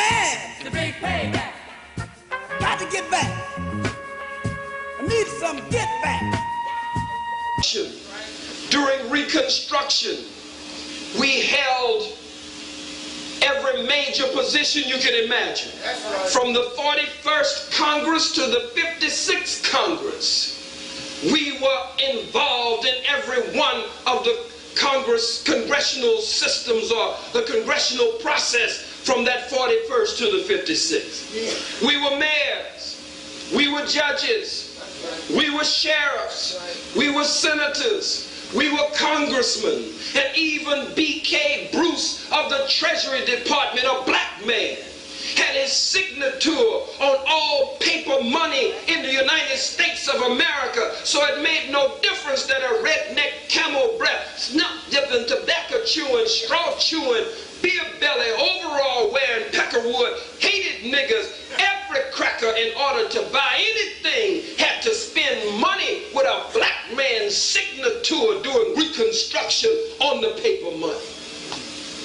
Yeah! The big payback. Got to get back. I need some get back. During Reconstruction, we held every major position you can imagine. From the 41st Congress to the 56th Congress, we were involved in every one of the congressional systems or the congressional process from that 41st to the 56th. We were mayors, we were judges, we were sheriffs, we were senators, we were congressmen, and even B.K. Bruce of the Treasury Department, a black man, had his signature on all paper money in the United States of America, so it made no difference that a redneck camel breath, snuff dipping, tobacco chewing, straw chewing, beer belly, overall wearing, peckerwood, hated niggas. Every cracker, in order to buy anything, had to spend money with a black man's signature during Reconstruction on the paper money.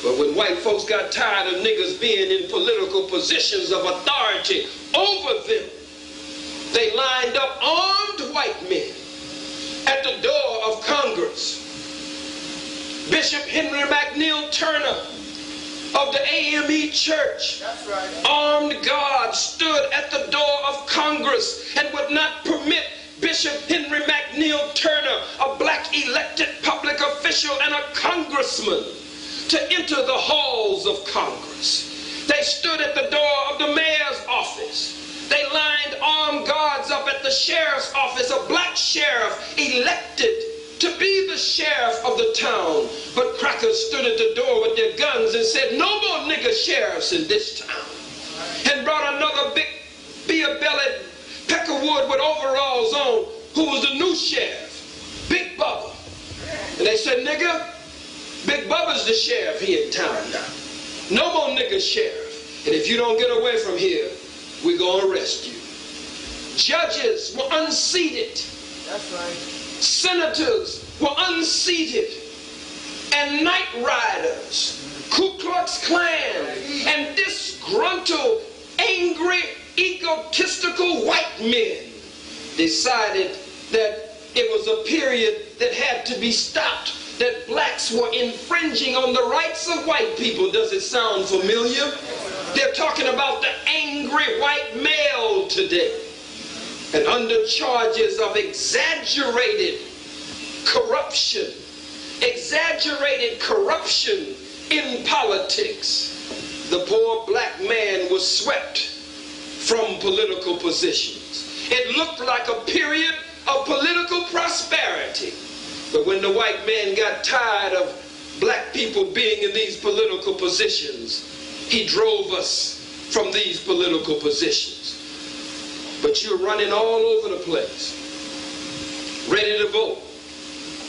But when white folks got tired of niggas being in political positions of authority over them, they lined up armed white men at the door of Congress. Bishop Henry McNeil Turner of the AME Church, that's right, armed guards stood at the door of Congress and would not permit Bishop Henry McNeil Turner, a black elected public official and a congressman, to enter the halls of Congress. They stood at the door of the mayor's office. They lined armed guards up at the sheriff's office, a black sheriff elected to be the sheriff of the town. But crackers stood at the door with their guns and said, "No more nigger sheriffs in this town." And brought another big beer-bellied peckerwood with overalls on, who was the new sheriff, Big Bubba. And they said, "Nigga, Big Bubba's the sheriff here in town now. No more nigger sheriff. And if you don't get away from here, we're gonna arrest you." Judges were unseated. that's right. Senators were unseated. And night riders, Ku Klux Klan, and disgruntled, angry, egotistical white men decided that it was a period that had to be stopped, that blacks were infringing on the rights of white people. Does it sound familiar? They're talking about the angry white male today. And under charges of exaggerated corruption in politics, the poor black man was swept from political positions. It looked like a period of political prosperity. But when the white man got tired of black people being in these political positions, he drove us from these political positions. But you're running all over the place, ready to vote.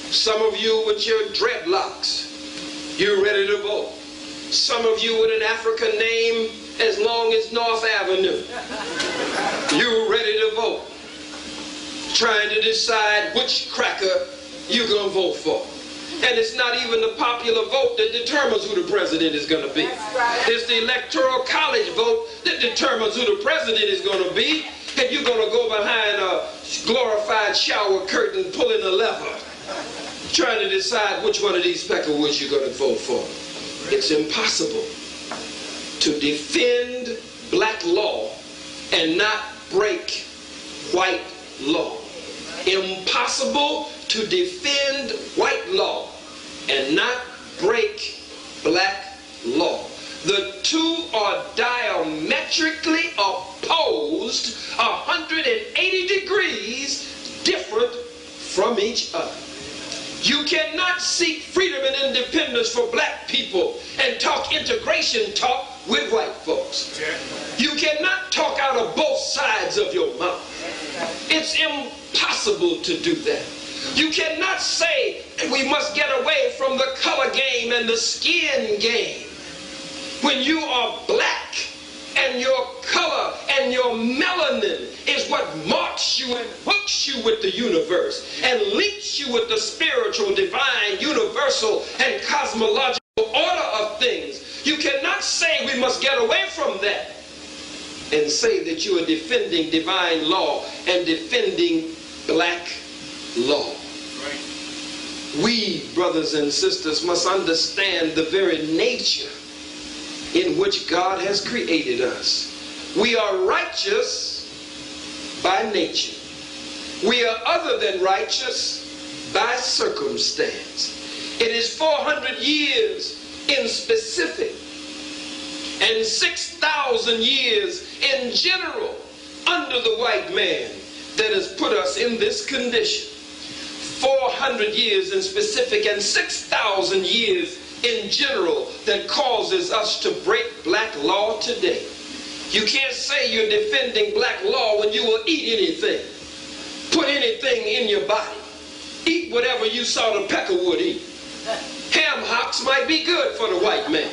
Some of you with your dreadlocks, you're ready to vote. Some of you with an African name as long as North Avenue, you're ready to vote, trying to decide which cracker you're going to vote for. And it's not even the popular vote that determines who the president is going to be. It's the electoral college vote that determines who the president is going to be. And you're going to go behind a glorified shower curtain pulling a lever, trying to decide which one of these peckerwoods you're going to vote for. It's impossible to defend black law and not break white law. Impossible to defend white law and not break black law. The two are diametrically opposed, 180 degrees different from each other. You cannot seek freedom and independence for black people and talk integration talk with white folks. You cannot talk out of both sides of your mouth. It's impossible to do that. You cannot say we must get away from the color game and the skin game when you are black and your color and your melanin is what marks you and hooks you with the universe and links you with the spiritual, divine, universal, and cosmological order of things. You cannot cannot say we must get away from that and say that you are defending divine law and defending black law. Right. We, brothers and sisters, must understand the very nature in which God has created us. We are righteous by nature. We are other than righteous by circumstance. It is 400 years in specific and 6,000 years in general under the white man that has put us in this condition. 400 years in specific and 6,000 years in general that causes us to break black law today. You can't say you're defending black law when you will eat anything, put anything in your body, eat whatever you saw the pecker would eat. Ham hocks might be good for the white man.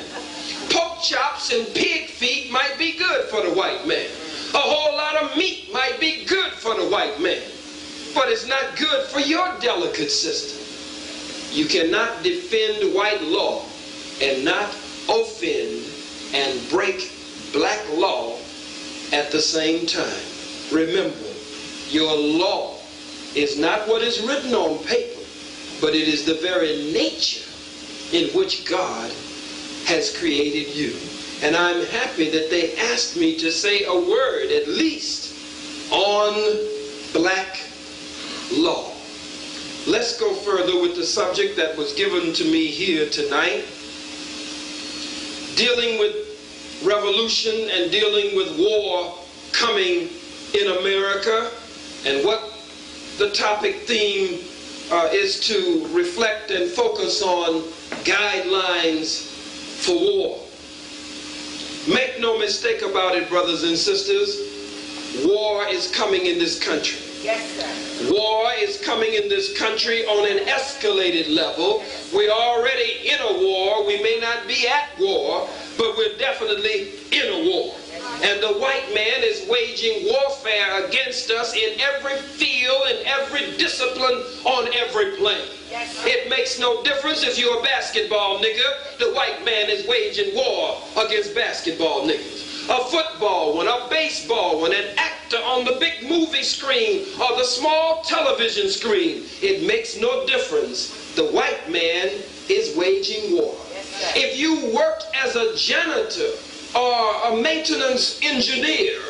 Pork chops and pig feet might be good for the white man. A whole lot of meat might be good for the white man. But it's not good for your delicate system. You cannot defend white law and not offend and break black law at the same time. Remember, your law is not what is written on paper, but it is the very nature in which God has created you. And I'm happy that they asked me to say a word at least on black law. Let's go further with the subject that was given to me here tonight, dealing with revolution and dealing with war coming in America, and what the topic theme is to reflect and focus on guidelines for war. Make no mistake about it, brothers and sisters, war is coming in this country. Yes, sir. War is coming in this country on an escalated level. We're already in a war. We may not be at war, but we're definitely in a war. And the white man is waging warfare against us in every field, in every discipline, on every plane. Yes, it makes no difference if you're a basketball nigger. The white man is waging war against basketball niggas. A football one, a baseball one, an actor on the big movie screen or the small television screen. It makes no difference. The white man is waging war. Yes, if you worked as a janitor or a maintenance engineer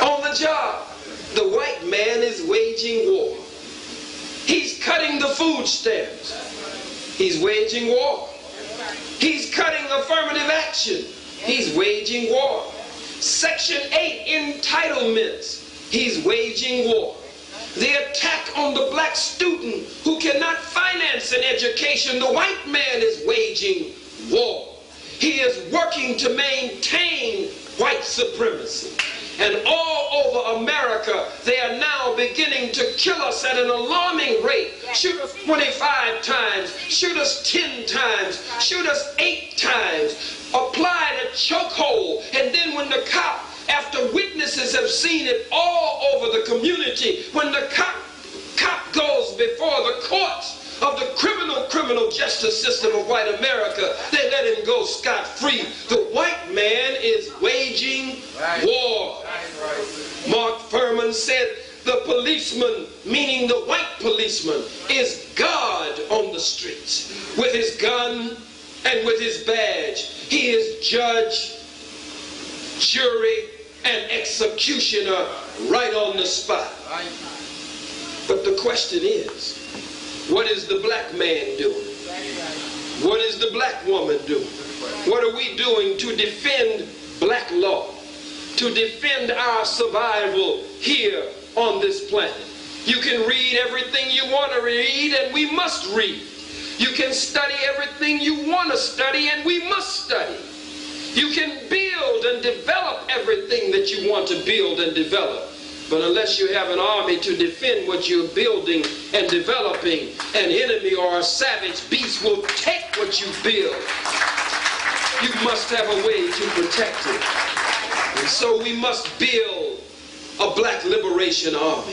on the job, the white man is waging war. He's cutting the food stamps. He's waging war. He's cutting affirmative action. He's waging war. Section 8 entitlements. He's waging war. The attack on the black student who cannot finance an education, the white man is waging war. He is working to maintain white supremacy. And all over America, they are now beginning to kill us at an alarming rate. Shoot us 25 times, shoot us 10 times, shoot us 8 times, apply the chokehold, and then when the cop, after witnesses have seen it all over the community, when the cop goes before the courts of the criminal justice system of white America, they let him go scot-free. The white man is waging war. Mark Furman said the policeman, meaning the white policeman, is God on the streets with his gun and with his badge. He is judge, jury, and executioner right on the spot. But the question is, what is the black man doing? What is the black woman doing? What are we doing to defend black law? To defend our survival here on this planet? You can read everything you want to read, and we must read. You can study everything you want to study, and we must study. You can build and develop everything that you want to build and develop. But unless you have an army to defend what you're building and developing, an enemy or a savage beast will take what you build. You must have a way to protect it. And so we must build a black liberation army.